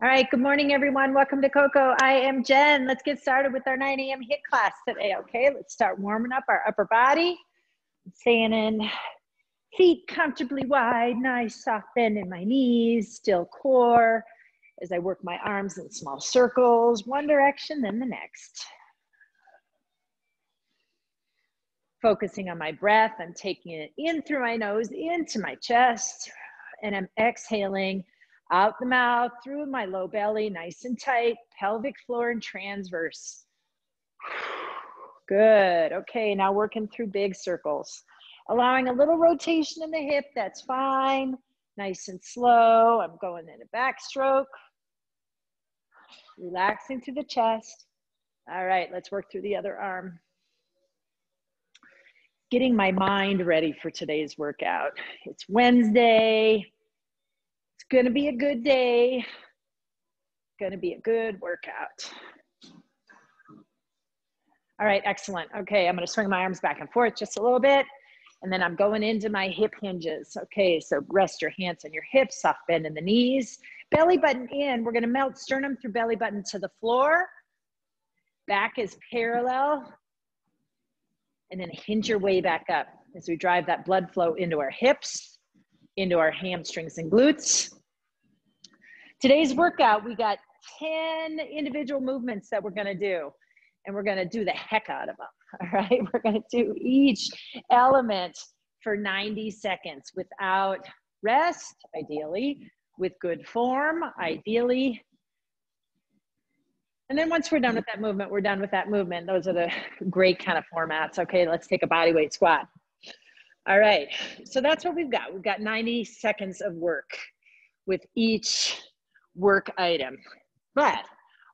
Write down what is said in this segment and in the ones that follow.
All right, good morning, everyone. Welcome to Coco. I am Jen. Let's get started with our 9 a.m. HIIT class today, okay? Let's start warming up our upper body. Staying in, feet comfortably wide, nice soft bend in my knees, still core as I work my arms in small circles, one direction, then the next. Focusing on my breath, I'm taking it in through my nose, into my chest, and I'm exhaling out the mouth, through my low belly, nice and tight, pelvic floor and transverse. Good, okay, now working through big circles. Allowing a little rotation in the hip, that's fine. Nice and slow, I'm going in a backstroke. Relaxing through the chest. All right, let's work through the other arm. Getting my mind ready for today's workout. It's Wednesday. It's gonna be a good day. Gonna be a good workout. All right, excellent. Okay, I'm gonna swing my arms back and forth just a little bit, and then I'm going into my hip hinges. Okay, so rest your hands on your hips, soft bend in the knees, belly button in. We're gonna melt sternum through belly button to the floor. Back is parallel, and then hinge your way back up as we drive that blood flow into our hips, into our hamstrings and glutes. Today's workout, we got 10 individual movements that we're gonna do, and we're gonna do the heck out of them, all right? We're gonna do each element for 90 seconds without rest, ideally, with good form, ideally. And then once we're done with that movement, we're done with that movement. Those are the great kind of formats. Okay, let's take a body weight squat. All right, so that's what we've got. We've got 90 seconds of work with each work item. But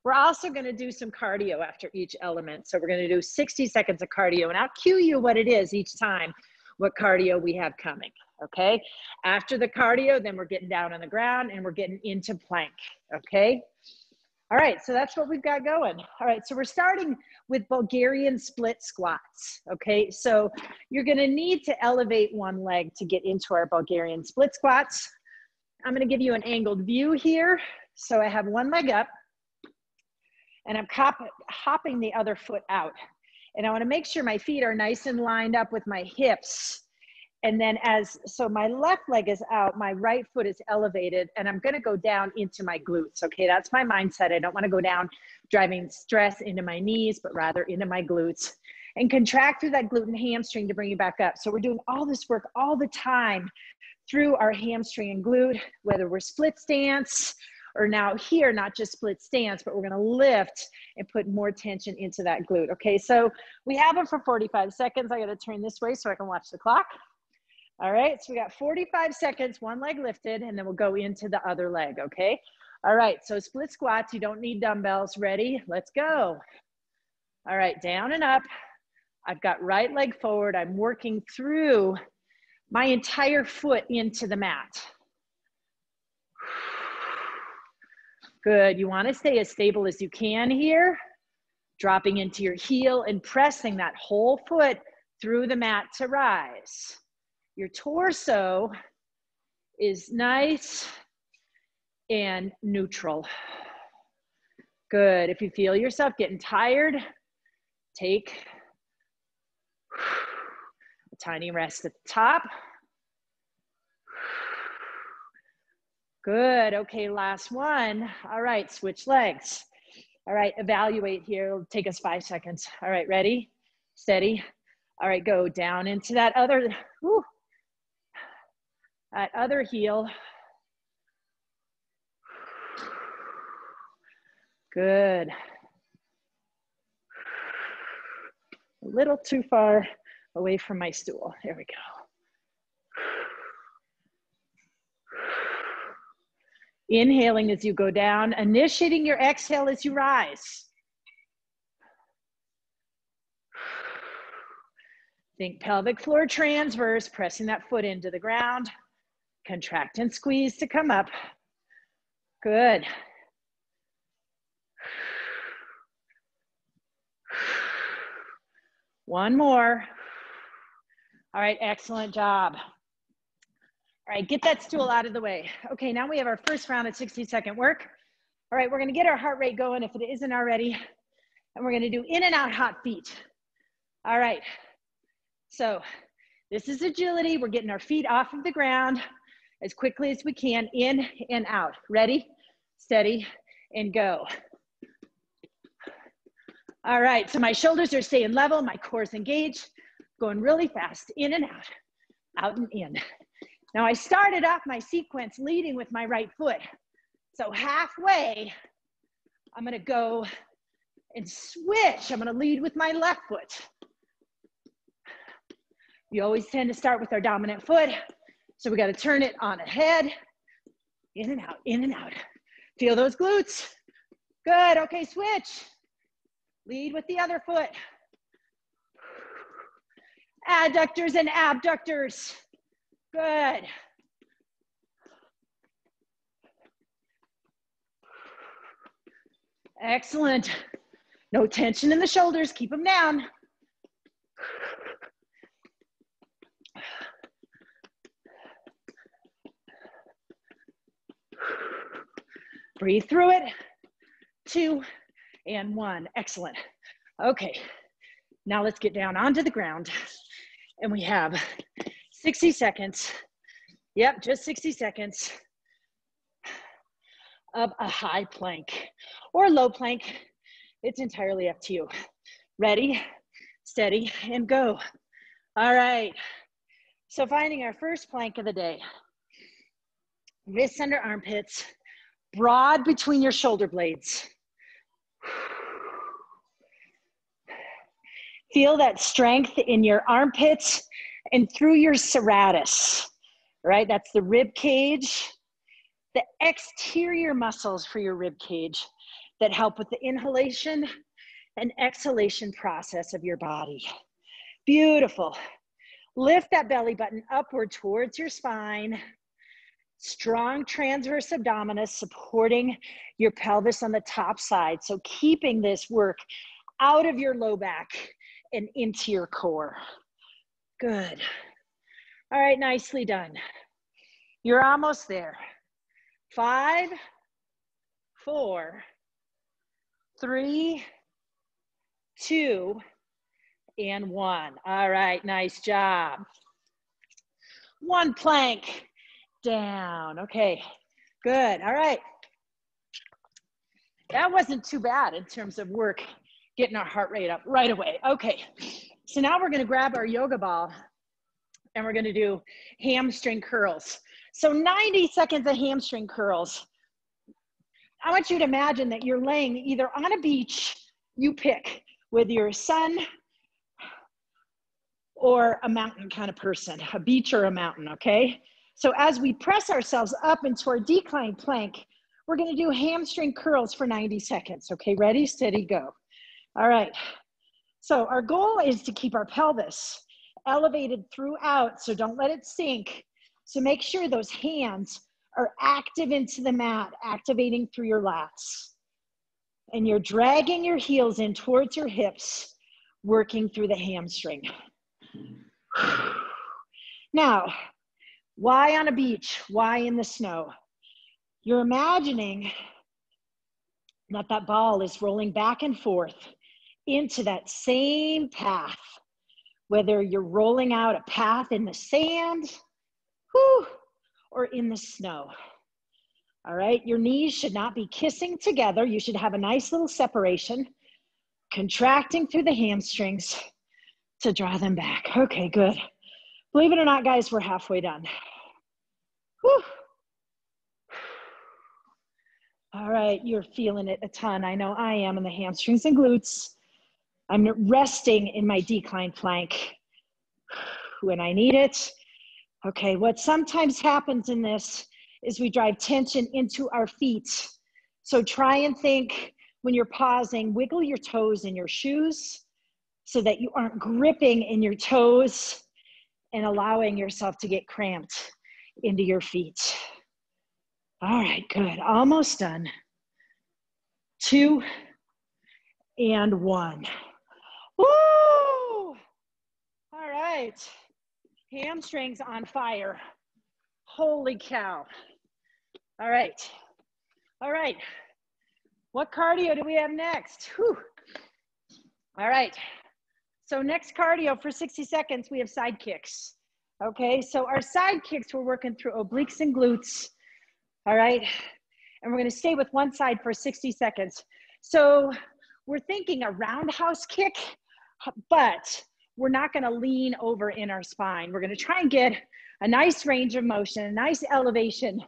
we're also gonna do some cardio after each element. So we're gonna do 60 seconds of cardio, and I'll cue you what it is each time, what cardio we have coming, okay? After the cardio, then we're getting down on the ground and we're getting into plank, okay? All right, so that's what we've got going. All right, so we're starting with Bulgarian split squats, okay? So you're gonna need to elevate one leg to get into our Bulgarian split squats. I'm gonna give you an angled view here. So I have one leg up and I'm hopping the other foot out. And I wanna make sure my feet are nice and lined up with my hips. And then so my left leg is out, my right foot is elevated, and I'm gonna go down into my glutes, okay? That's my mindset. I don't wanna go down driving stress into my knees, but rather into my glutes. And contract through that glute and hamstring to bring you back up. So we're doing all this work all the time through our hamstring and glute, whether we're split stance, or now here, not just split stance, but we're gonna lift and put more tension into that glute, okay? So we have it for 45 seconds. I gotta turn this way so I can watch the clock. All right, so we got 45 seconds, one leg lifted, and then we'll go into the other leg, okay? All right, so split squats, you don't need dumbbells. Ready? Let's go. All right, down and up. I've got right leg forward. I'm working through my entire foot into the mat. Good, you wanna stay as stable as you can here, dropping into your heel and pressing that whole foot through the mat to rise. Your torso is nice and neutral. Good, if you feel yourself getting tired, take a tiny rest at the top. Good, okay, last one. All right, switch legs. All right, evaluate here, it'll take us 5 seconds. All right, ready, steady. All right, go down into that other, that other heel. Good. A little too far away from my stool. There we go. Inhaling as you go down, initiating your exhale as you rise. Think pelvic floor transverse, pressing that foot into the ground. Contract and squeeze to come up. Good. One more. All right, excellent job. All right, get that stool out of the way. Okay, now we have our first round of 60-second work. All right, we're gonna get our heart rate going if it isn't already, and we're gonna do in and out hot feet. All right, so this is agility. We're getting our feet off of the ground as quickly as we can, in and out. Ready, steady, and go. All right, so my shoulders are staying level, my core's engaged, going really fast, in and out and in. Now I started off my sequence leading with my right foot. So halfway, I'm gonna go and switch. I'm gonna lead with my left foot. You always tend to start with our dominant foot. So we gotta turn it on ahead, in and out, in and out. Feel those glutes. Good, okay, switch. Lead with the other foot. Adductors and abductors. Good. Excellent. No tension in the shoulders, keep them down. Breathe through it. 2 and 1. Excellent. Okay, now let's get down onto the ground. And we have 60 seconds. Yep, just 60 seconds of a high plank or low plank. It's entirely up to you. Ready, steady, and go. All right, so finding our first plank of the day. Wrists under armpits, broad between your shoulder blades. Feel that strength in your armpits and through your serratus, right? That's the rib cage, the exterior muscles for your rib cage that help with the inhalation and exhalation process of your body. Beautiful. Lift that belly button upward towards your spine. Strong transverse abdominis supporting your pelvis on the top side. So keeping this work out of your low back and into your core. Good. All right, nicely done. You're almost there. 5, 4, 3, 2, and 1. All right, nice job. One plank down. Okay, good. All right. That wasn't too bad in terms of work, getting our heart rate up right away. Okay, so now we're gonna grab our yoga ball and we're gonna do hamstring curls. So 90 seconds of hamstring curls. I want you to imagine that you're laying either on a beach, you pick, with your son or a mountain kind of person, a beach or a mountain, okay? So as we press ourselves up into our decline plank, we're gonna do hamstring curls for 90 seconds, okay? Ready, steady, go. All right, so our goal is to keep our pelvis elevated throughout, so don't let it sink. So make sure those hands are active into the mat, activating through your lats. And you're dragging your heels in towards your hips, working through the hamstring. Now, why on a beach? Why in the snow? You're imagining that that ball is rolling back and forth into that same path, whether you're rolling out a path in the sand, or in the snow. All right, your knees should not be kissing together. You should have a nice little separation, contracting through the hamstrings to draw them back. Okay, good. Believe it or not, guys, we're halfway done. Whew. All right, you're feeling it a ton. I know I am in the hamstrings and glutes. I'm resting in my decline plank when I need it. Okay, what sometimes happens in this is we drive tension into our feet. So try and think when you're pausing, wiggle your toes in your shoes so that you aren't gripping in your toes and allowing yourself to get cramped into your feet. All right, good, almost done. 2 and 1. Woo! All right, hamstrings on fire. Holy cow. All right, What cardio do we have next? Whew. All right. So next cardio for 60 seconds, we have side kicks. Okay, so our side kicks, we're working through obliques and glutes. All right, and we're gonna stay with one side for 60 seconds. So we're thinking a roundhouse kick, but we're not gonna lean over in our spine. We're gonna try and get a nice range of motion, a nice elevation,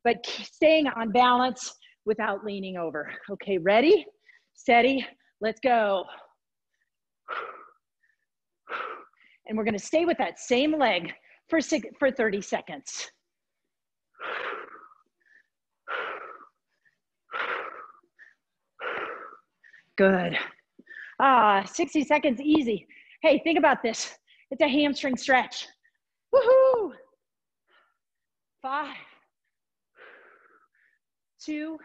but staying on balance without leaning over. Okay, ready, steady, let's go. And we're gonna stay with that same leg for 30 seconds. Good. 60 seconds, easy. Hey, think about this. It's a hamstring stretch. Woohoo! 5, 2,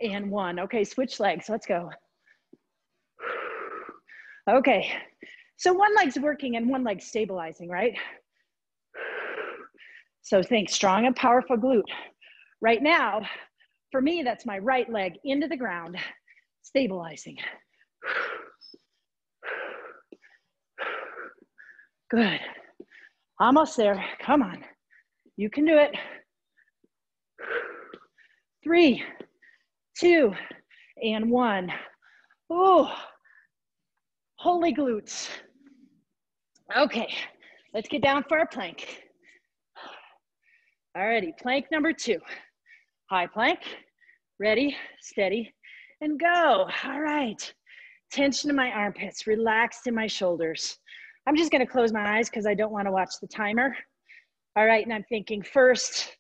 and 1. Okay, switch legs, let's go. Okay, so one leg's working and one leg's stabilizing, right? So think strong and powerful glute. Right now, for me, that's my right leg into the ground, stabilizing. Good. Almost there. Come on. You can do it. 3, 2, and 1. Oh, holy glutes. Okay, let's get down for our plank. Alrighty, plank number 2. High plank. Ready, steady, and go. All right. Tension in my armpits, relaxed in my shoulders. I'm just gonna close my eyes because I don't wanna watch the timer. All right, and I'm thinking first,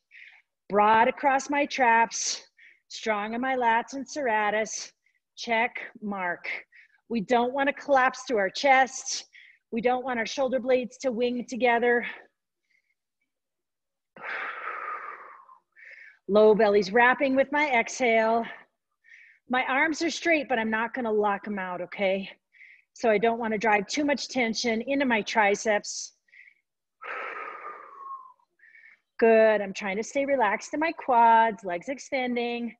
broad across my traps, strong in my lats and serratus, check, mark. We don't wanna collapse through our chest. We don't want our shoulder blades to wing together. Low belly's wrapping with my exhale. My arms are straight, but I'm not gonna lock them out, okay? So I don't wanna drive too much tension into my triceps. Good, I'm trying to stay relaxed in my quads, legs extending.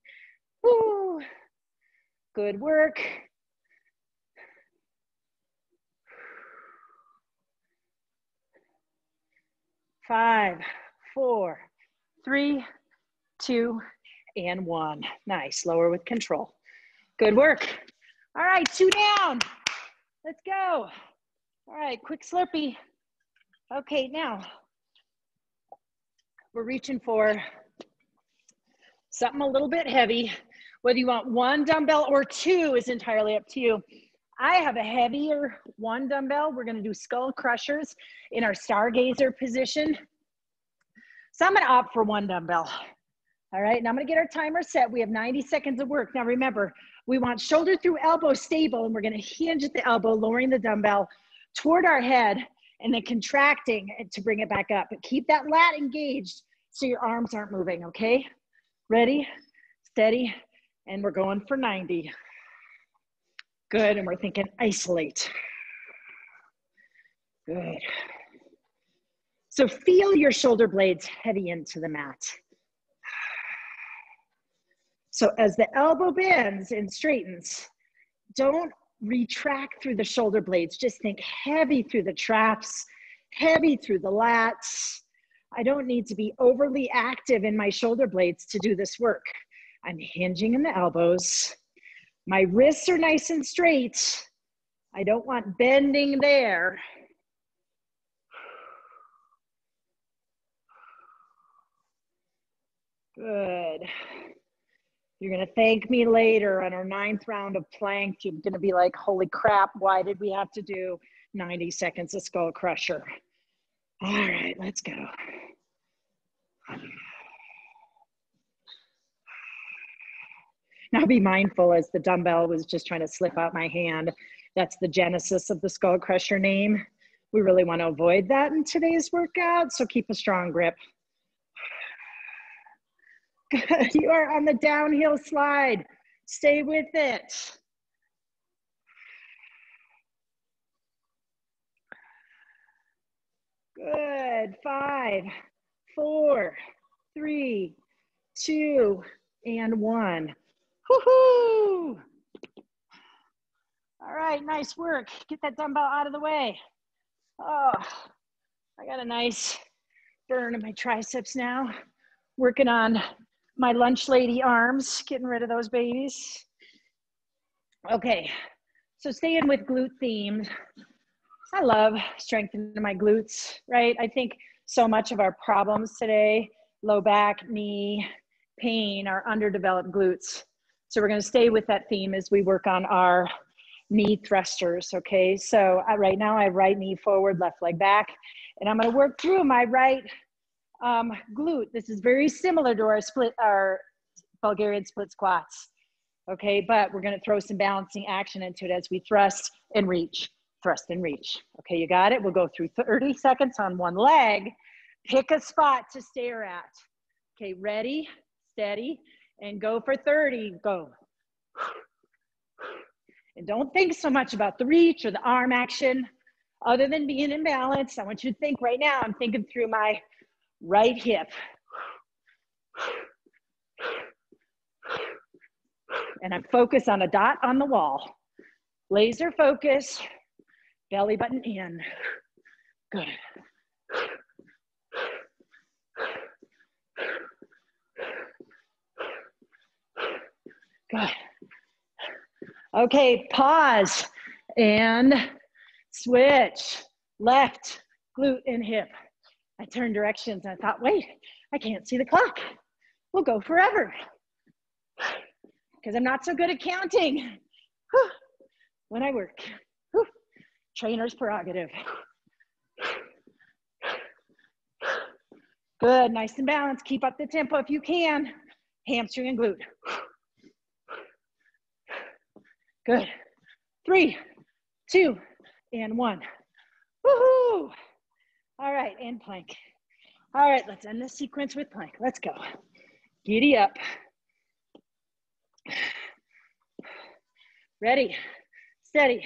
Woo. Good work. Five, 4, 3, 2, and 1. Nice, lower with control. Good work. All right, 2 down. Let's go. All right, quick Slurpee. Okay, now we're reaching for something a little bit heavy. Whether you want 1 dumbbell or 2 is entirely up to you. I have a heavier 1 dumbbell. We're gonna do skull crushers in our stargazer position. So I'm gonna opt for 1 dumbbell. All right, now I'm gonna get our timer set. We have 90 seconds of work. Now remember, we want shoulder through elbow stable, and we're gonna hinge at the elbow, lowering the dumbbell toward our head, and then contracting to bring it back up. But keep that lat engaged so your arms aren't moving, okay? Ready, steady, and we're going for 90. Good, and we're thinking isolate. Good. So feel your shoulder blades heavy into the mat. So as the elbow bends and straightens, don't retract through the shoulder blades. Just think heavy through the traps, heavy through the lats. I don't need to be overly active in my shoulder blades to do this work. I'm hinging in the elbows. My wrists are nice and straight. I don't want bending there. Good. You're gonna thank me later on our 9th round of plank. You're gonna be like, holy crap, why did we have to do 90 seconds of skull crusher? All right, let's go. Now be mindful as the dumbbell was just trying to slip out my hand. That's the genesis of the skull crusher name. We really want to avoid that in today's workout, so keep a strong grip. Good, you are on the downhill slide. Stay with it. Good, 5, 4, 3, 2, and 1. Woohoo! All right, nice work. Get that dumbbell out of the way. Oh, I got a nice burn in my triceps now. Working on my lunch lady arms, getting rid of those babies. Okay, so staying with glute themes. I love strengthening my glutes, right? I think so much of our problems today, low back, knee, pain, are underdeveloped glutes. So we're gonna stay with that theme as we work on our knee thrusters, okay? So right now I have right knee forward, left leg back, and I'm gonna work through my right glute. This is very similar to our Bulgarian split squats, okay? But we're gonna throw some balancing action into it as we thrust and reach, thrust and reach. Okay, you got it? We'll go through 30 seconds on one leg. Pick a spot to stare at. Okay, ready, steady, and go for 30, go. And don't think so much about the reach or the arm action other than being in balance. I want you to think right now, I'm thinking through my right hip. And I'm focused on a dot on the wall. Laser focus, belly button in. Good. Good. Okay, pause and switch. Left glute and hip. I turned directions and I thought, wait, I can't see the clock. We'll go forever. Because I'm not so good at counting. Whew. When I work. Whew. Trainer's prerogative. Good, nice and balanced. Keep up the tempo if you can. Hamstring and glute. Good. 3, 2, and 1. Woohoo! All right, and plank. All right, let's end this sequence with plank. Let's go. Giddy up. Ready, steady,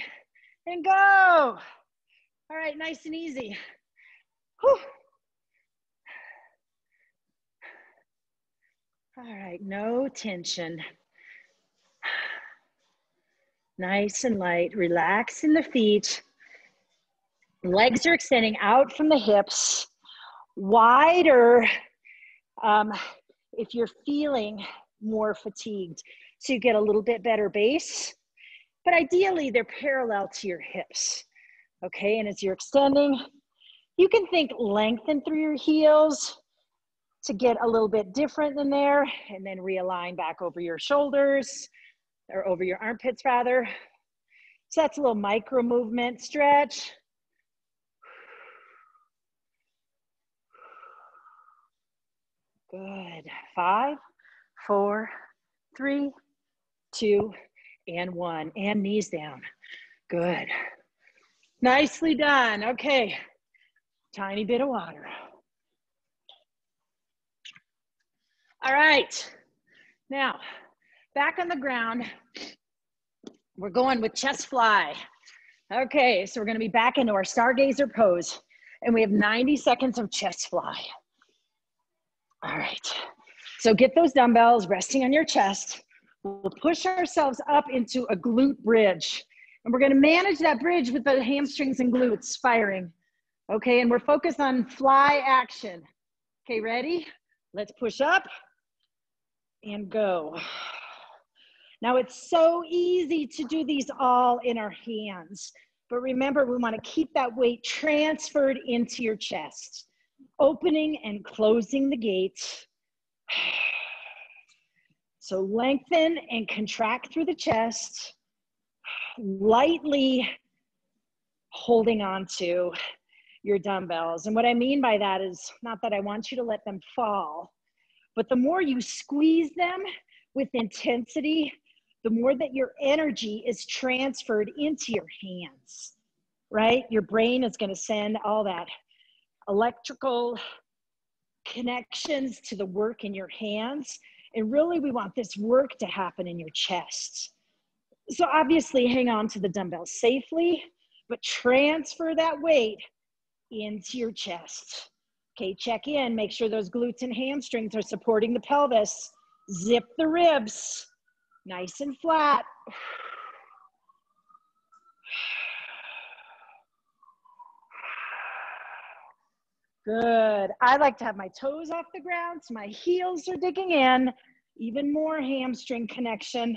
and go. All right, nice and easy. Whew. All right, no tension. Nice and light, relax in the feet. Legs are extending out from the hips, wider if you're feeling more fatigued. So you get a little bit better base, but ideally they're parallel to your hips, okay? And as you're extending, you can think lengthen through your heels to get a little bit different than there, and then realign back over your shoulders, or over your armpits rather. So that's a little micro movement stretch. Good. 5, 4, 3, 2, and 1. And knees down. Good. Nicely done. Okay. Tiny bit of water. All right. Now, back on the ground, we're going with chest fly. Okay, so we're gonna be back into our stargazer pose, and we have 90 seconds of chest fly. All right, so get those dumbbells resting on your chest. We'll push ourselves up into a glute bridge, and we're gonna manage that bridge with the hamstrings and glutes firing. Okay, and we're focused on fly action. Okay, ready? Let's push up and go. Now it's so easy to do these all in our hands, but remember we want to keep that weight transferred into your chest, opening and closing the gates. So lengthen and contract through the chest, lightly holding on to your dumbbells. And what I mean by that is not that I want you to let them fall, but the more you squeeze them with intensity, the more that your energy is transferred into your hands, right? Your brain is going to send all that electrical connections to the work in your hands. And really, we want this work to happen in your chest. So obviously, hang on to the dumbbells safely, but transfer that weight into your chest. Okay, check in, make sure those glutes and hamstrings are supporting the pelvis. Zip the ribs. Nice and flat. Good. I like to have my toes off the ground so my heels are digging in. Even more hamstring connection.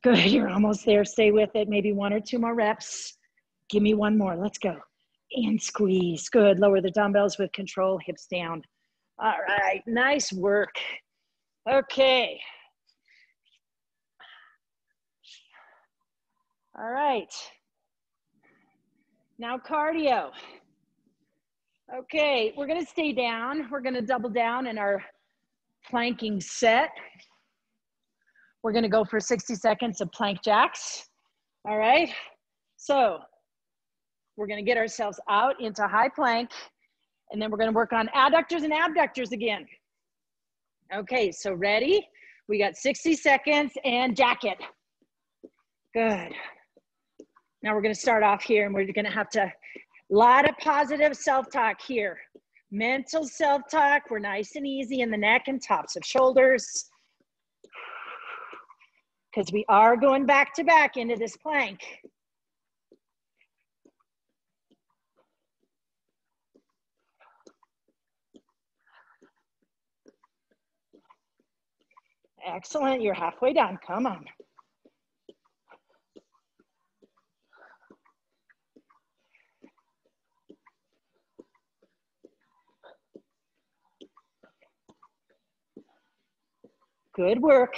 Good, you're almost there. Stay with it. Maybe 1 or 2 more reps. Give me 1 more. Let's go. And squeeze. Good. Lower the dumbbells with control, hips down. All right, nice work. Okay. All right. Now cardio. Okay, we're gonna stay down. We're gonna double down in our planking set. We're gonna go for 60 seconds of plank jacks. All right, so we're gonna get ourselves out into high plank, and then we're gonna work on adductors and abductors again. Okay, so ready? We got 60 seconds and jack it. Good. Now we're gonna start off here, and we're gonna have to, lot of positive self-talk here. Mental self-talk, we're nice and easy in the neck and tops of shoulders, because we are going back to back into this plank. Excellent, you're halfway done, come on. Good work.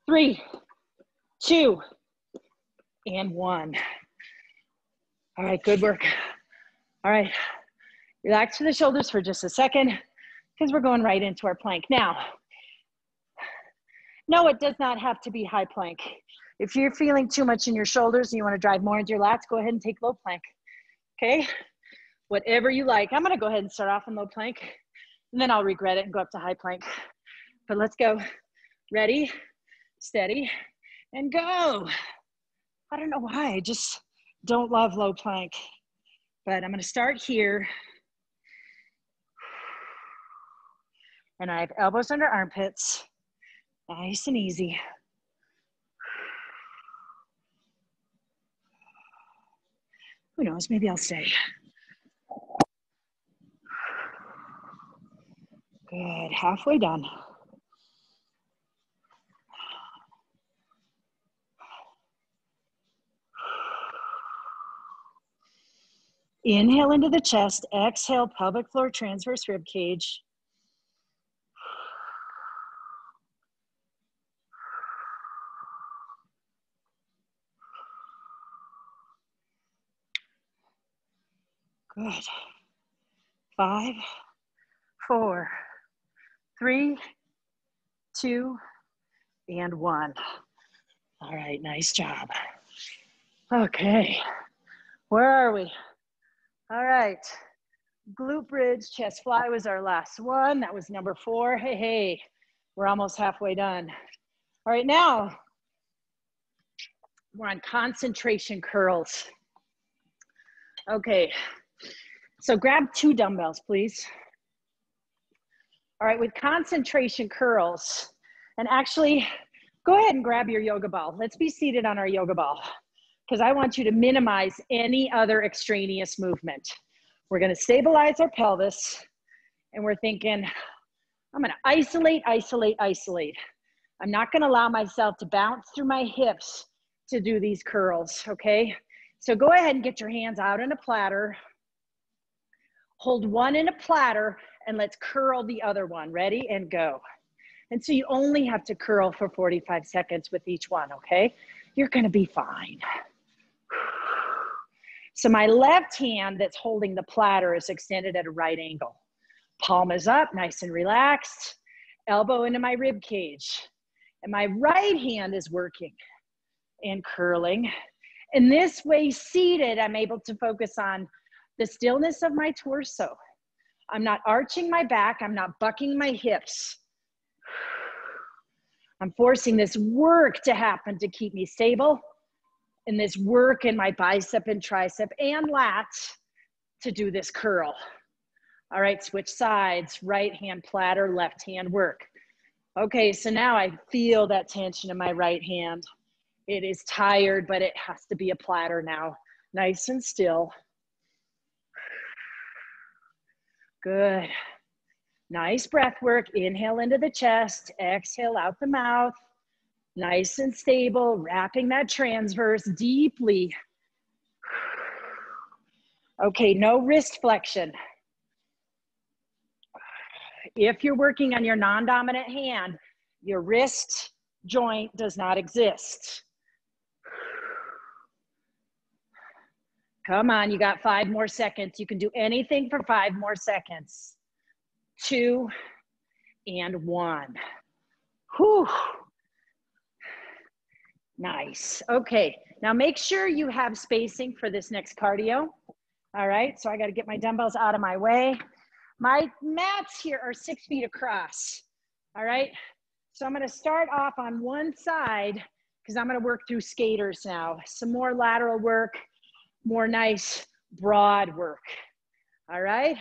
Three, 2, and 1. All right, good work. All right, relax to the shoulders for just a second, because we're going right into our plank. Now, no, it does not have to be high plank. If you're feeling too much in your shoulders and you want to drive more into your lats, go ahead and take low plank, okay? Whatever you like. I'm gonna go ahead and start off in low plank, and then I'll regret it and go up to high plank. But let's go. Ready, steady, and go. I don't know why, I just don't love low plank. But I'm gonna start here. And I have elbows under armpits. Nice and easy. Who knows, maybe I'll stay. Good, halfway done. Inhale into the chest, exhale, pelvic floor, transverse rib cage. Good. 5, 4, 3, 2, and 1. All right, nice job. Okay, where are we? All right, glute bridge, chest fly was our last one. That was number 4. Hey, we're almost halfway done. All right, now we're on concentration curls. Okay, so grab 2 dumbbells, please. All right, with concentration curls, and actually go ahead and grab your yoga ball. Let's be seated on our yoga ball, because I want you to minimize any other extraneous movement. We're gonna stabilize our pelvis, and we're thinking, I'm gonna isolate, isolate, isolate. I'm not gonna allow myself to bounce through my hips to do these curls, okay? So go ahead and get your hands out in a platter. Hold one in a platter, and let's curl the other one. Ready, and go. And so you only have to curl for 45 seconds with each one, okay? You're gonna be fine. So my left hand that's holding the platter is extended at a right angle. Palm is up, nice and relaxed. Elbow into my rib cage. And my right hand is working and curling. And this way, seated, I'm able to focus on the stillness of my torso. I'm not arching my back, I'm not bucking my hips. I'm forcing this work to happen to keep me stable in this work in my bicep and tricep and lats to do this curl. All right, switch sides, right hand platter, left hand work. Okay, so now I feel that tension in my right hand. It is tired, but it has to be a platter now. Nice and still. Good. Nice breath work. Inhale into the chest, exhale out the mouth. Nice and stable, wrapping that transverse deeply. Okay, no wrist flexion. If you're working on your non-dominant hand, your wrist joint does not exist. Come on, you got 5 more seconds. You can do anything for 5 more seconds. 2 and 1. Whew. Nice. Okay, now make sure you have spacing for this next cardio. All right, so I got to get my dumbbells out of my way. My mats here are 6 feet across. All right, so I'm going to start off on one side because I'm going to work through skaters now. Some more lateral work, more nice broad work. All right,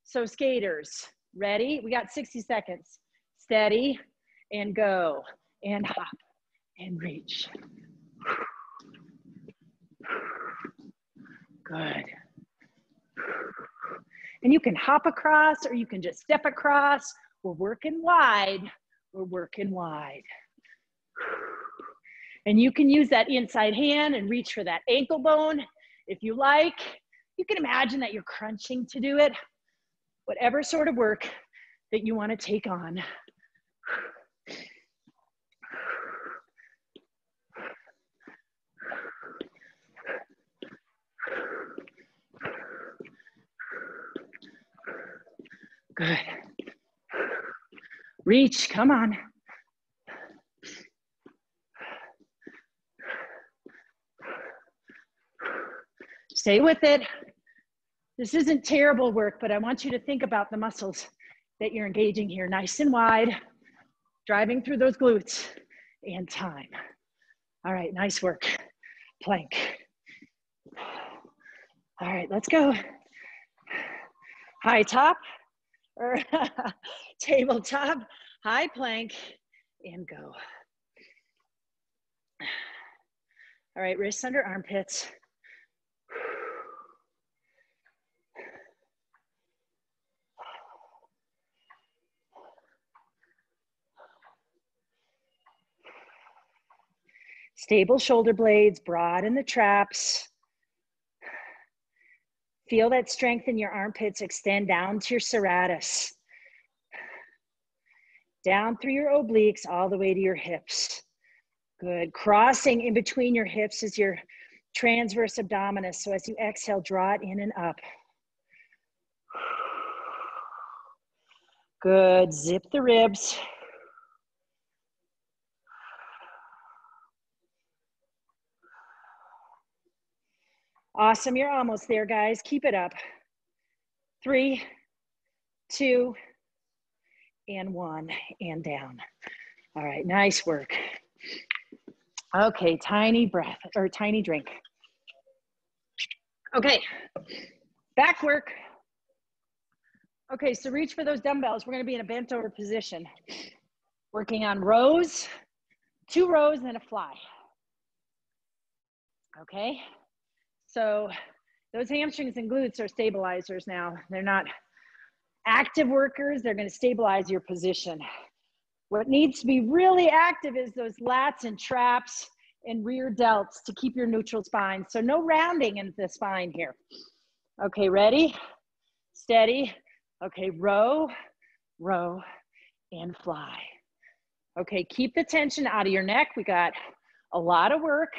so skaters, ready? We got 60 seconds. Steady and go and hop and reach. Good. And you can hop across or you can just step across. We're working wide. We're working wide. And you can use that inside hand and reach for that ankle bone if you like. You can imagine that you're crunching to do it. Whatever sort of work that you want to take on. Good. Reach, come on. Stay with it. This isn't terrible work, but I want you to think about the muscles that you're engaging here. Nice and wide, driving through those glutes and time. All right, nice work. Plank. All right, let's go. High top or tabletop, high plank, and go. All right, wrists under armpits. Stable shoulder blades, broad in the traps. Feel that strength in your armpits extend down to your serratus. Down through your obliques, all the way to your hips. Good. Crossing in between your hips is your transverse abdominis. So as you exhale, draw it in and up. Good. Zip the ribs. Awesome. You're almost there, guys. Keep it up. 3, 2, and 1, and down. All right. Nice work. Okay. Tiny breath or tiny drink. Okay. Back work. Okay. So reach for those dumbbells. We're going to be in a bent over position. Working on rows, 2 rows, and a fly. Okay. So those hamstrings and glutes are stabilizers now. They're not active workers. They're going to stabilize your position. What needs to be really active is those lats and traps and rear delts to keep your neutral spine. So no rounding in the spine here. Okay, ready? Steady. Okay, row, row, and fly. Okay, keep the tension out of your neck. We got a lot of work.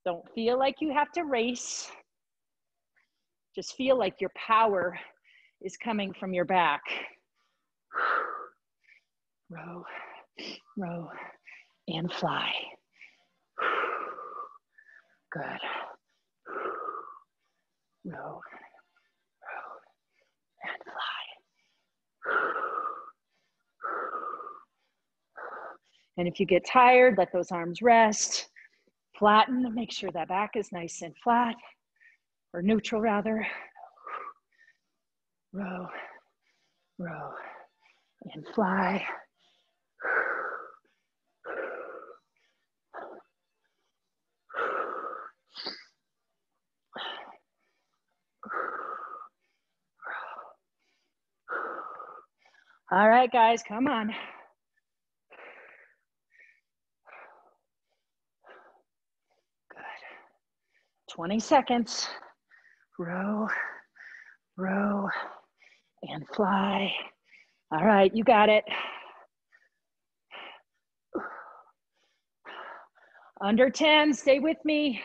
Don't feel like you have to race. Just feel like your power is coming from your back. Row, row, and fly. Good. Row, row, and fly. And if you get tired, let those arms rest. Flatten, make sure that back is nice and flat, or neutral rather. Row, row, and fly. All right, guys, come on. Good. 20 seconds. Row, row, and fly. All right, you got it. Under 10, stay with me.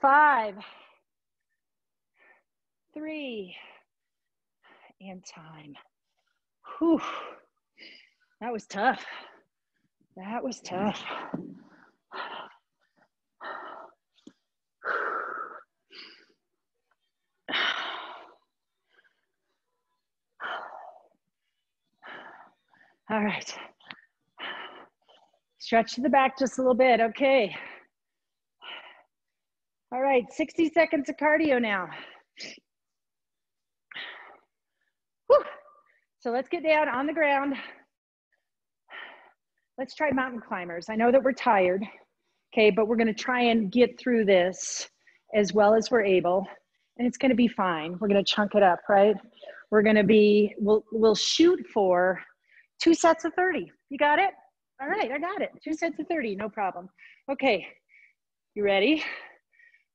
5, 3, and time. Whew. That was tough. That was tough. All right. Stretch to the back just a little bit. Okay. All right, 60 seconds of cardio now. Whew. So let's get down on the ground. Let's try mountain climbers. I know that we're tired, okay, but we're gonna try and get through this as well as we're able, and it's gonna be fine. We're gonna chunk it up, right? We're gonna be, we'll shoot for 2 sets of 30. You got it? All right, I got it. 2 sets of 30, no problem. Okay, you ready?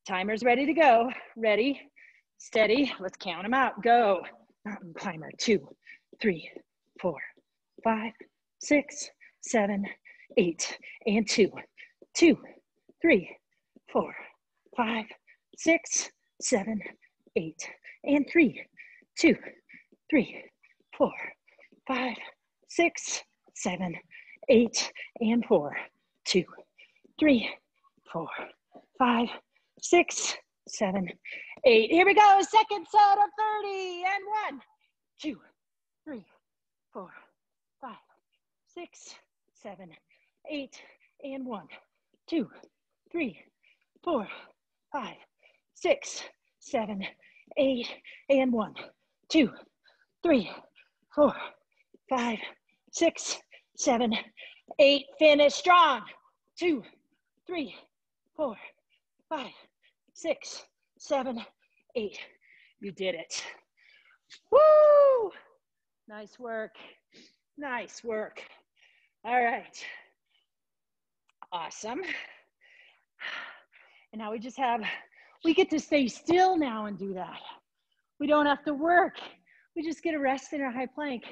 Timer's ready to go. Ready, steady, let's count them out. Go. Mountain climber, 2, 3, 4, 5, 6, 7, 8, and 2, 2, 3, 4, 5, 6, 7, 8, and 3, 2, 3, 4, 5, 6, 7, 8, and 4, 2, 3, 4, 5, 6, 7, 8. Here we go. Second set of 30. And 1, 2, 3, 4, 5, 6, 7, 8. And 1, 2, 3, 4, 5, 6, 7, 8. And 1, 2, 3, 4, 5, 6, 7, 8. Finish strong. 2, 3, 4, 5, 6, 7, 8. You did it. Woo! Nice work. Nice work. All right. Awesome. And now we get to stay still now and do that. We don't have to work. We just get a rest in our high plank.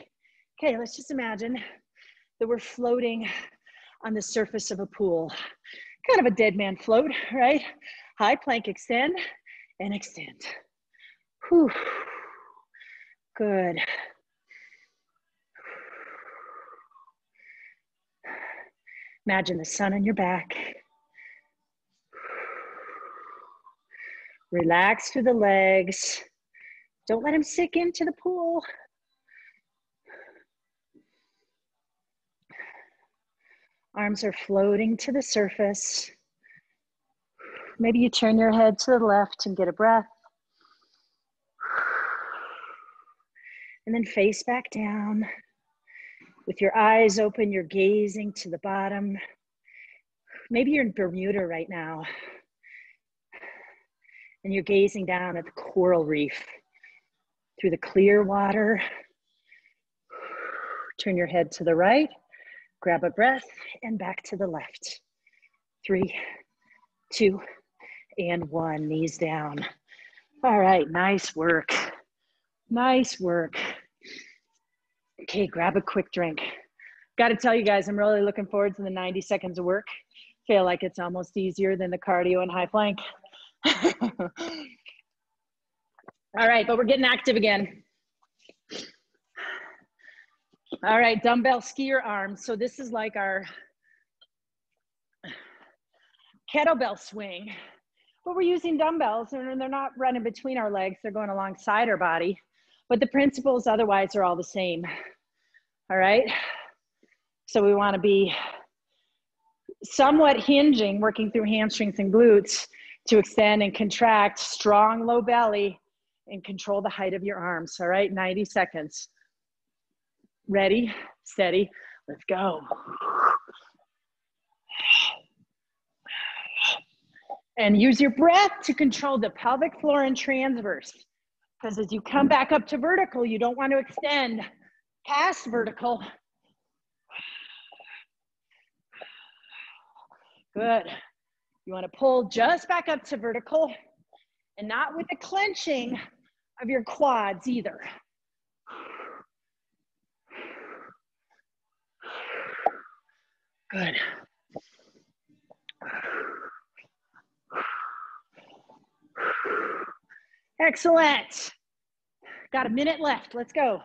Okay, let's just imagine that we're floating on the surface of a pool. Kind of a dead man float, right? High plank, extend and extend. Whew. Good. Imagine the sun on your back. Relax through the legs. Don't let them sink into the pool. Arms are floating to the surface. Maybe you turn your head to the left and get a breath. And then face back down. With your eyes open, you're gazing to the bottom. Maybe you're in Bermuda right now. And you're gazing down at the coral reef through the clear water. Turn your head to the right. Grab a breath and back to the left. 3, 2, and 1. Knees down. All right, nice work. Nice work. Okay, grab a quick drink. Got to tell you guys, I'm really looking forward to the 90 seconds of work. Feel like it's almost easier than the cardio and high plank. All right, but we're getting active again. All right, dumbbell skier arms. So this is like our kettlebell swing, but we're using dumbbells and they're not running between our legs. They're going alongside our body, but the principles otherwise are all the same. All right. So we want to be somewhat hinging, working through hamstrings and glutes to extend and contract, strong low belly, and control the height of your arms. All right, 90 seconds. Ready, steady, let's go. And use your breath to control the pelvic floor and transverse. Because as you come back up to vertical, you don't want to extend past vertical. Good. You want to pull just back up to vertical and not with the clenching of your quads either. Good. Excellent. Got a minute left. Let's go.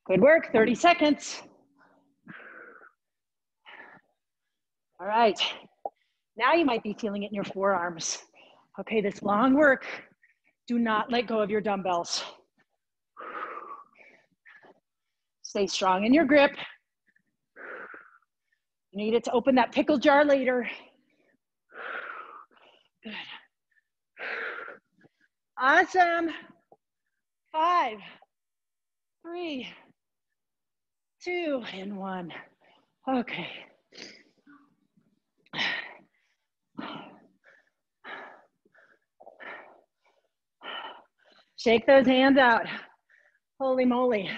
Good work, 30 seconds. All right, now you might be feeling it in your forearms. Okay, this long work, do not let go of your dumbbells. Stay strong in your grip. You need it to open that pickle jar later. Good. Awesome. 5, 3, 2, and 1. Okay. Shake those hands out. Holy moly.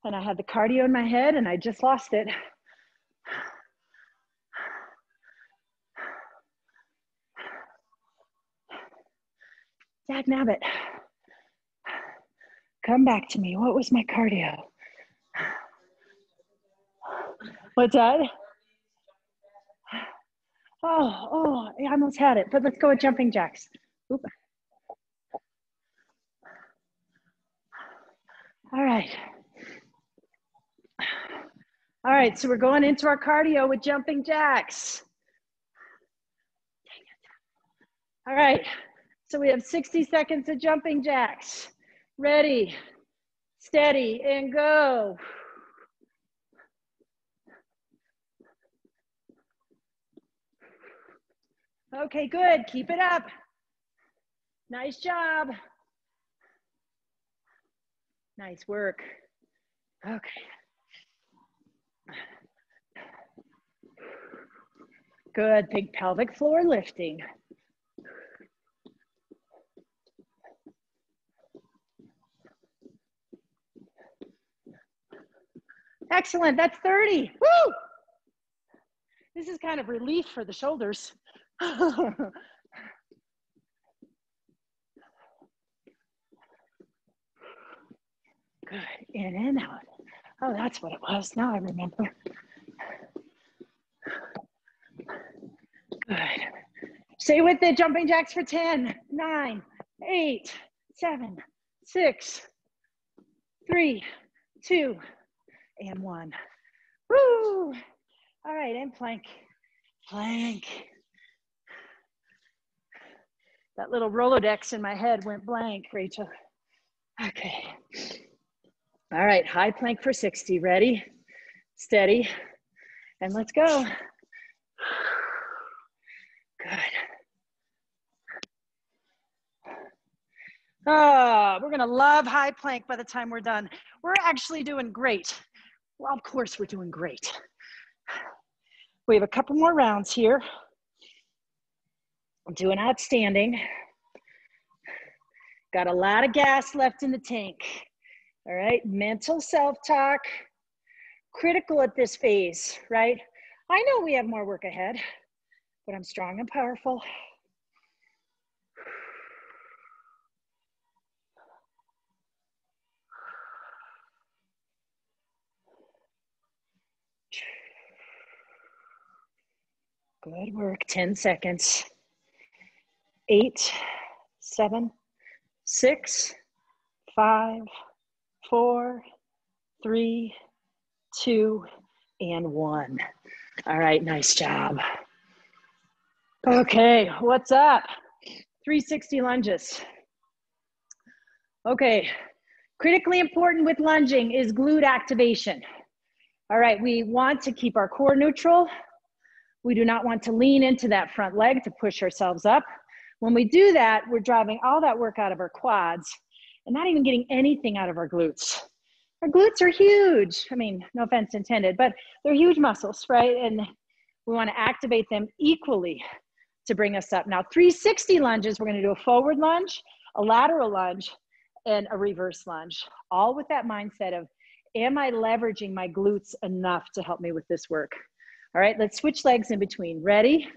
And I had the cardio in my head and I just lost it. Dagnabbit. Come back to me. What was my cardio? What's that? Oh, I almost had it, but let's go with jumping jacks. Oop. All right. All right, so we're going into our cardio with jumping jacks. All right, so we have 60 seconds of jumping jacks. Ready, steady, and go. Okay, good, keep it up. Nice job. Nice work. Okay. Good, big pelvic floor lifting. Excellent, that's 30. Woo! This is kind of relief for the shoulders. Good, in and out. Oh, that's what it was. Now I remember. Good. Stay with the jumping jacks for 10, 9, 8, 7, 6, 3, 2, and 1. Woo! All right, and plank. Plank. That little Rolodex in my head went blank, Rachel. Okay. All right, high plank for 60. Ready, steady, and let's go. Good. Oh, we're gonna love high plank by the time we're done. We're actually doing great. Well, of course we're doing great. We have a couple more rounds here. I'm doing outstanding. Got a lot of gas left in the tank. All right, mental self-talk, critical at this phase, right? I know we have more work ahead, but I'm strong and powerful. Good work, 10 seconds. 8, 7, 6, 5, 4, 3, 2, and 1. All right, nice job. Okay, what's up? 360 lunges. Okay, critically important with lunging is glute activation. All right, we want to keep our core neutral. We do not want to lean into that front leg to push ourselves up. When we do that, we're driving all that work out of our quads and not even getting anything out of our glutes. Our glutes are huge. I mean, no offense intended, but they're huge muscles, right? And we want to activate them equally to bring us up. Now, 360 lunges, we're going to do a forward lunge, a lateral lunge, and a reverse lunge, all with that mindset of, am I leveraging my glutes enough to help me with this work? All right, let's switch legs in between. Ready,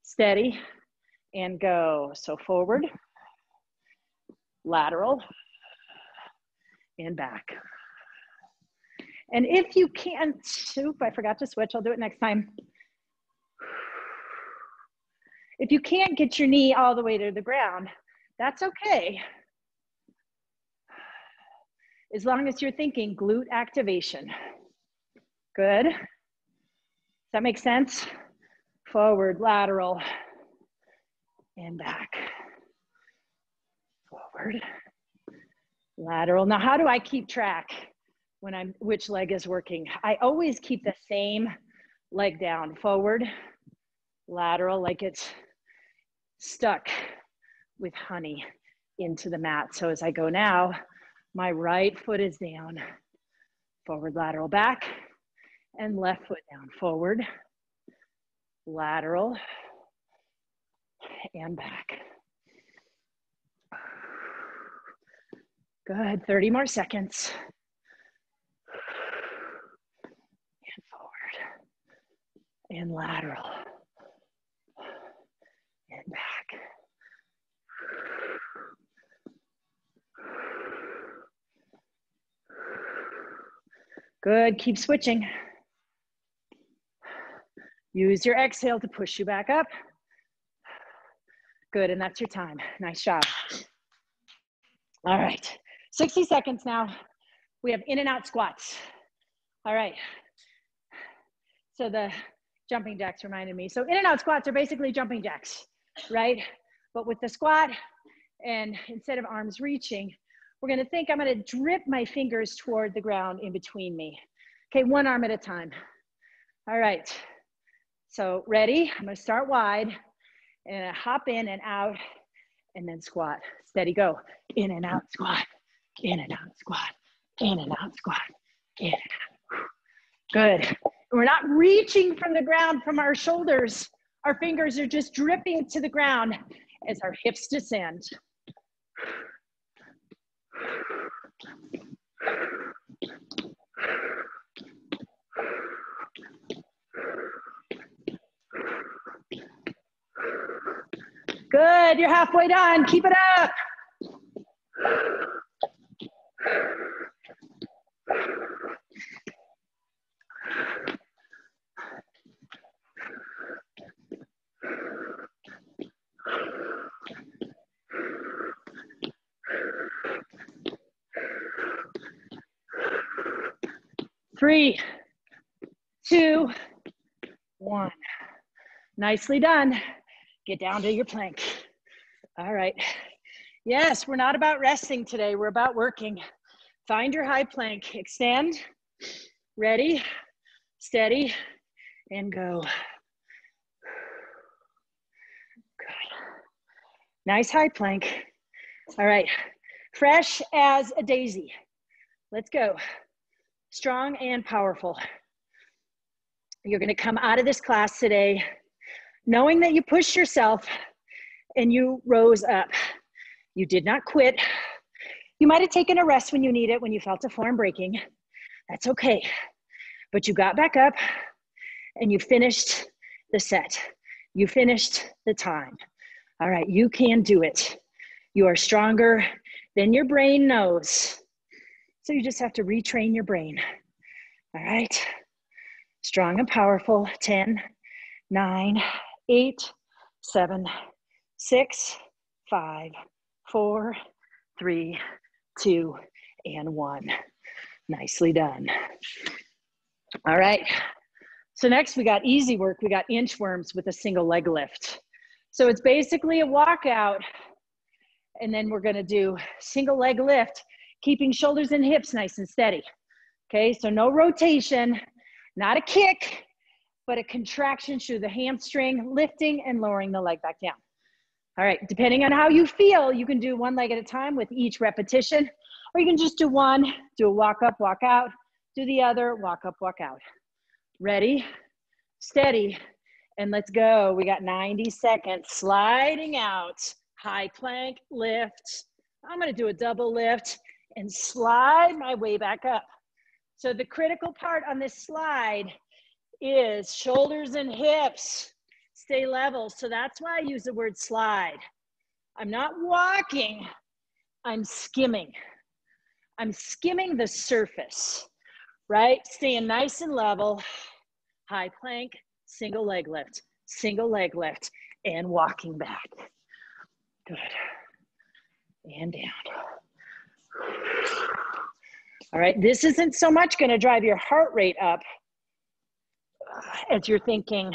steady, and go. So forward, lateral, and back. And if you can't, oop, I forgot to switch, I'll do it next time. If you can't get your knee all the way to the ground, that's okay. As long as you're thinking glute activation. Good. Does that make sense? Forward, lateral, and back. Forward, lateral. Now, how do I keep track when which leg is working? I always keep the same leg down. Forward, lateral, like it's stuck with honey into the mat. So as I go now, my right foot is down. Forward, lateral, back, and left foot down. Forward, lateral, and back. Good, 30 more seconds. And forward, and lateral, and back. Good, keep switching. Use your exhale to push you back up. Good, and that's your time. Nice job. All right, 60 seconds now. We have in and out squats. All right. So the jumping jacks reminded me. So in and out squats are basically jumping jacks, right? But with the squat, and instead of arms reaching, we're gonna think I'm gonna drip my fingers toward the ground in between me. Okay, one arm at a time. All right, so ready? I'm gonna start wide and I hop in and out and then squat. Steady, go. In and out squat, in and out squat, in and out squat, in and out. Good. We're not reaching from the ground from our shoulders. Our fingers are just dripping to the ground as our hips descend. Good, you're halfway done. Keep it up. Three, 2, 1. Nicely done. Get down to your plank. All right. Yes, we're not about resting today. We're about working. Find your high plank. Extend. Ready, steady, and go. Good. Nice high plank. All right. Fresh as a daisy. Let's go. Strong and powerful. You're going to come out of this class today knowing that you pushed yourself and you rose up. You did not quit. You might have taken a rest when you need it, when you felt a form breaking. That's okay. But you got back up and you finished the set. You finished the time. All right, you can do it. You are stronger than your brain knows. So you just have to retrain your brain. All right. Strong and powerful. 10, 9, 8, 7, 6, 5, 4, 3, 2, and 1. Nicely done. All right. So next we got easy work. We got inchworms with a single leg lift. So it's basically a walkout, and then we're gonna do single leg lift, keeping shoulders and hips nice and steady. Okay, so no rotation, not a kick, but a contraction through the hamstring, lifting and lowering the leg back down. All right, depending on how you feel, you can do one leg at a time with each repetition, or you can just do one, do a walk up, walk out, do the other, walk up, walk out. Ready, steady, and let's go. We got 90 seconds, sliding out, high plank, lift. I'm gonna do a double lift and slide my way back up. So the critical part on this slide is shoulders and hips stay level. So that's why I use the word slide. I'm not walking, I'm skimming. I'm skimming the surface, right? Staying nice and level, high plank, single leg lift, and walking back. Good. And down. All right, this isn't so much gonna drive your heart rate up as you're thinking,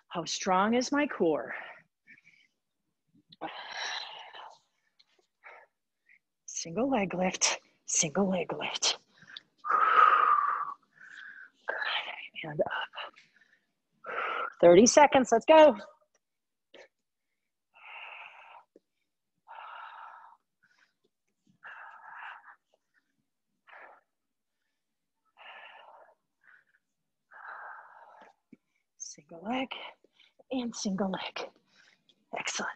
how strong is my core? Single leg lift, single leg lift. Good, and up. 30 seconds, let's go. Single leg and single leg. Excellent.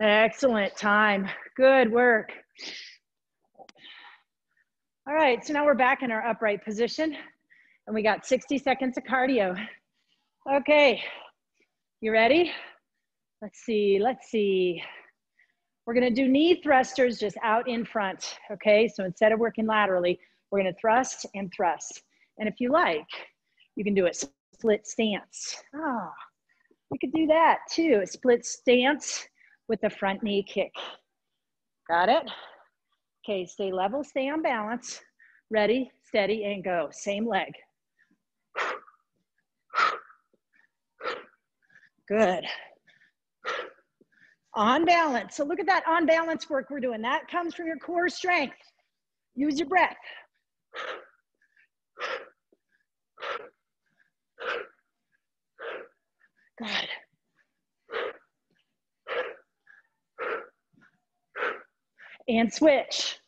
Excellent time. Good work. All right, so now we're back in our upright position and we got 60 seconds of cardio. Okay, you ready? Let's see. We're gonna do knee thrusters just out in front, okay? So instead of working laterally, we're gonna thrust and thrust. And if you like, you can do a split stance. Oh, we could do that too, a split stance with the front knee kick. Got it? Okay, stay level, stay on balance. Ready, steady, and go. Same leg. Good. On balance. So look at that on balance work we're doing. That comes from your core strength. Use your breath. Good. And switch.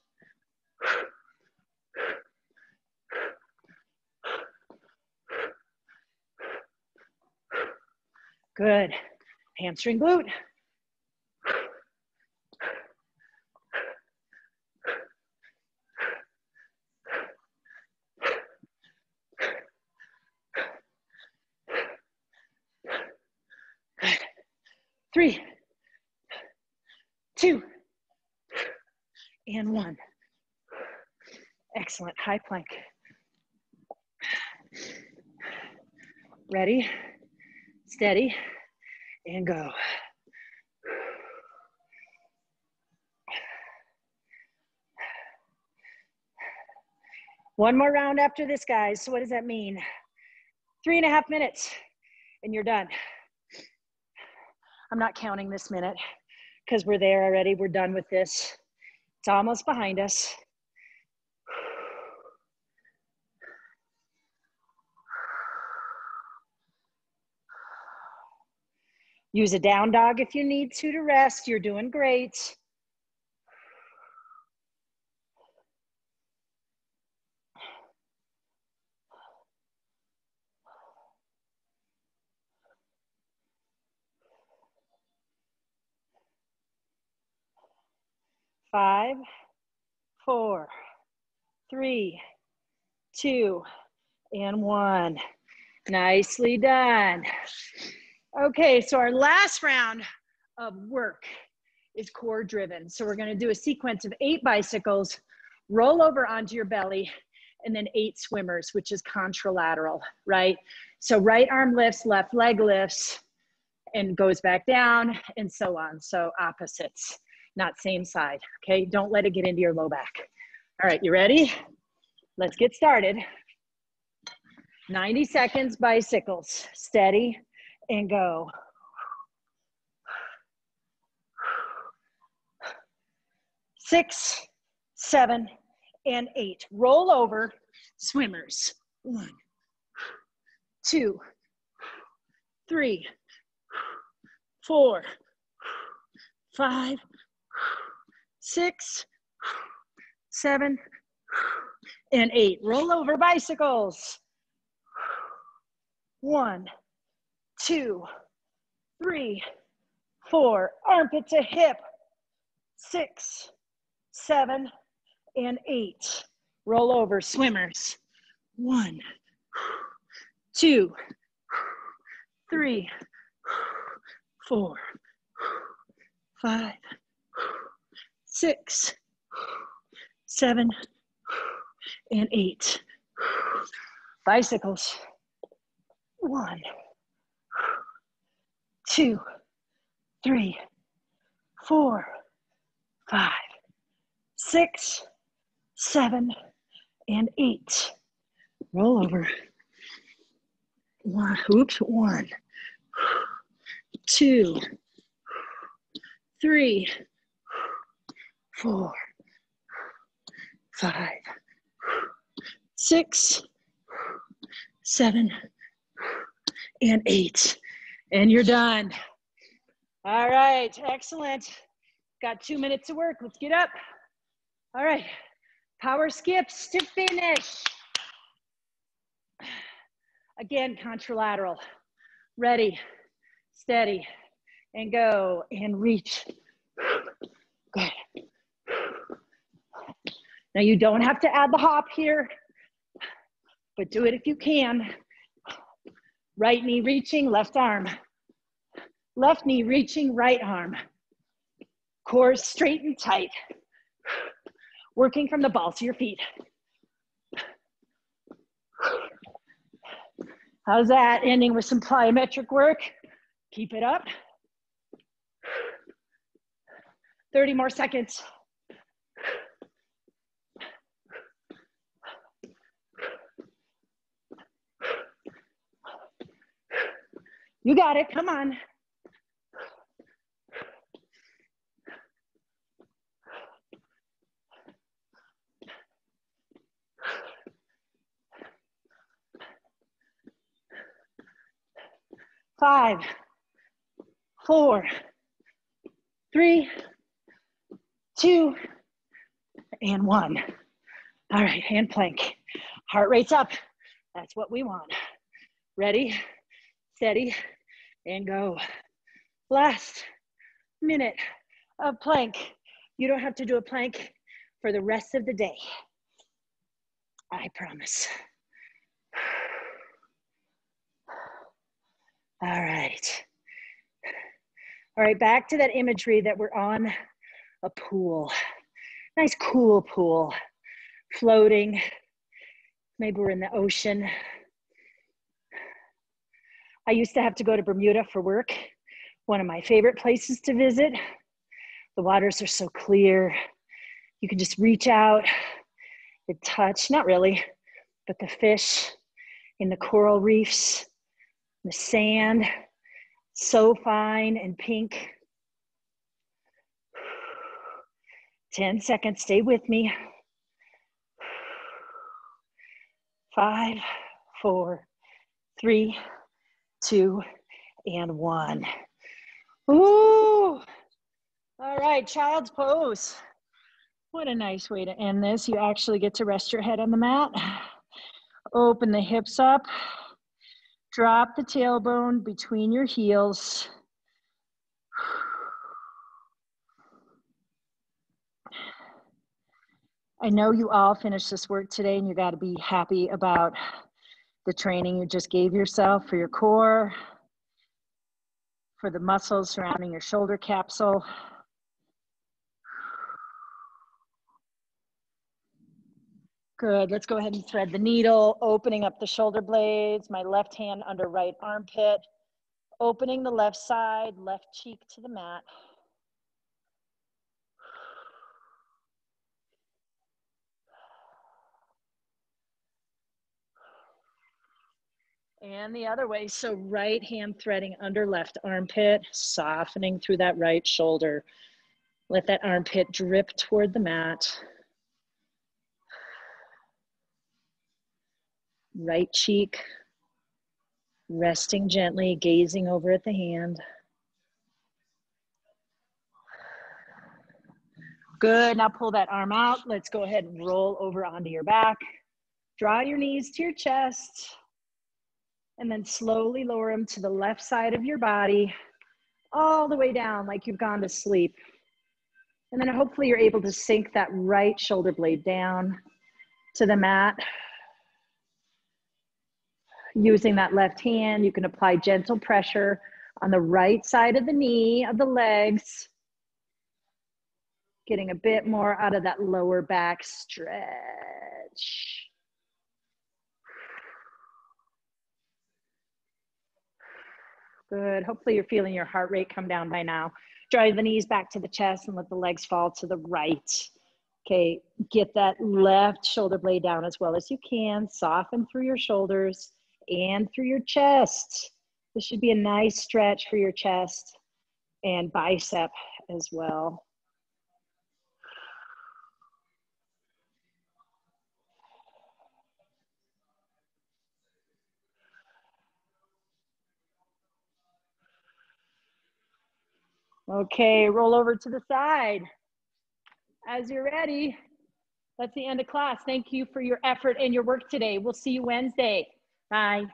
Good. Hamstring glute. Good. 3, 2, and 1. Excellent. High plank. Ready, steady, and go. One more round after this, guys. So what does that mean? 3.5 minutes and you're done. I'm not counting this minute because we're there already. We're done with this. It's almost behind us. Use a down dog if you need to rest. You're doing great. Five, 4, 3, 2, and 1. Nicely done. Okay, so our last round of work is core driven. So we're gonna do a sequence of 8 bicycles, roll over onto your belly, and then 8 swimmers, which is contralateral, right? So right arm lifts, left leg lifts, and goes back down, and so on. So opposites, not same side, okay? Don't let it get into your low back. All right, you ready? Let's get started. 90 seconds, bicycles. Steady and go. 6, 7, and 8. Roll over, swimmers. 1, 2, 3, 4, 5, 6, 7, and 8. Roll over, bicycles. 1, 2, 3, 4. Armpit to hip. 6, 7, and 8. Roll over, swimmers. 1, 2, 3, 4, 5, 6, 7, and 8. Bicycles. 1, 2, 3, 4, 5, 6, 7, and 8. Roll over. 1, 2, 3, 4, 5, 6, 7, and 8. And you're done. All right, excellent. Got 2 minutes of work. Let's get up. All right, power skips to finish. Again, contralateral. Ready, steady, and go, and reach. Good. Now you don't have to add the hop here, but do it if you can. Right knee reaching, left arm. Left knee reaching, right arm. Core straight and tight. Working from the balls of your feet. How's that? Ending with some plyometric work. Keep it up. 30 more seconds. You got it, come on. Five, 4, 3, 2, and 1. All right, hand plank. Heart rate's up. That's what we want. Ready, steady, and go. Last minute of plank. You don't have to do a plank for the rest of the day. I promise. All right. All right, back to that imagery that we're on a pool. Nice cool pool, floating. Maybe we're in the ocean. I used to have to go to Bermuda for work. One of my favorite places to visit. The waters are so clear. You can just reach out and touch, not really, but the fish in the coral reefs, the sand, so fine and pink. 10 seconds, stay with me. 5, 4, 3, 2, and 1. Ooh, all right, child's pose. What a nice way to end this. You actually get to rest your head on the mat. Open the hips up. Drop the tailbone between your heels. I know you all finished this work today and you got to be happy about the training you just gave yourself for your core, for the muscles surrounding your shoulder capsule. Good, let's go ahead and thread the needle, opening up the shoulder blades, my left hand under right armpit, opening the left side, left cheek to the mat. And the other way, so right hand threading under left armpit, softening through that right shoulder. Let that armpit drip toward the mat. Right cheek, resting gently, gazing over at the hand. Good, now pull that arm out. Let's go ahead and roll over onto your back. Draw your knees to your chest. And then slowly lower them to the left side of your body, all the way down like you've gone to sleep. And then hopefully you're able to sink that right shoulder blade down to the mat. Using that left hand, you can apply gentle pressure on the right side of the knee of the legs, getting a bit more out of that lower back stretch. Good. Hopefully you're feeling your heart rate come down by now. Drive the knees back to the chest and let the legs fall to the right. Okay, get that left shoulder blade down as well as you can. Soften through your shoulders and through your chest. This should be a nice stretch for your chest and bicep as well. Okay, roll over to the side. As you're ready, that's the end of class. Thank you for your effort and your work today. We'll see you Wednesday. Bye.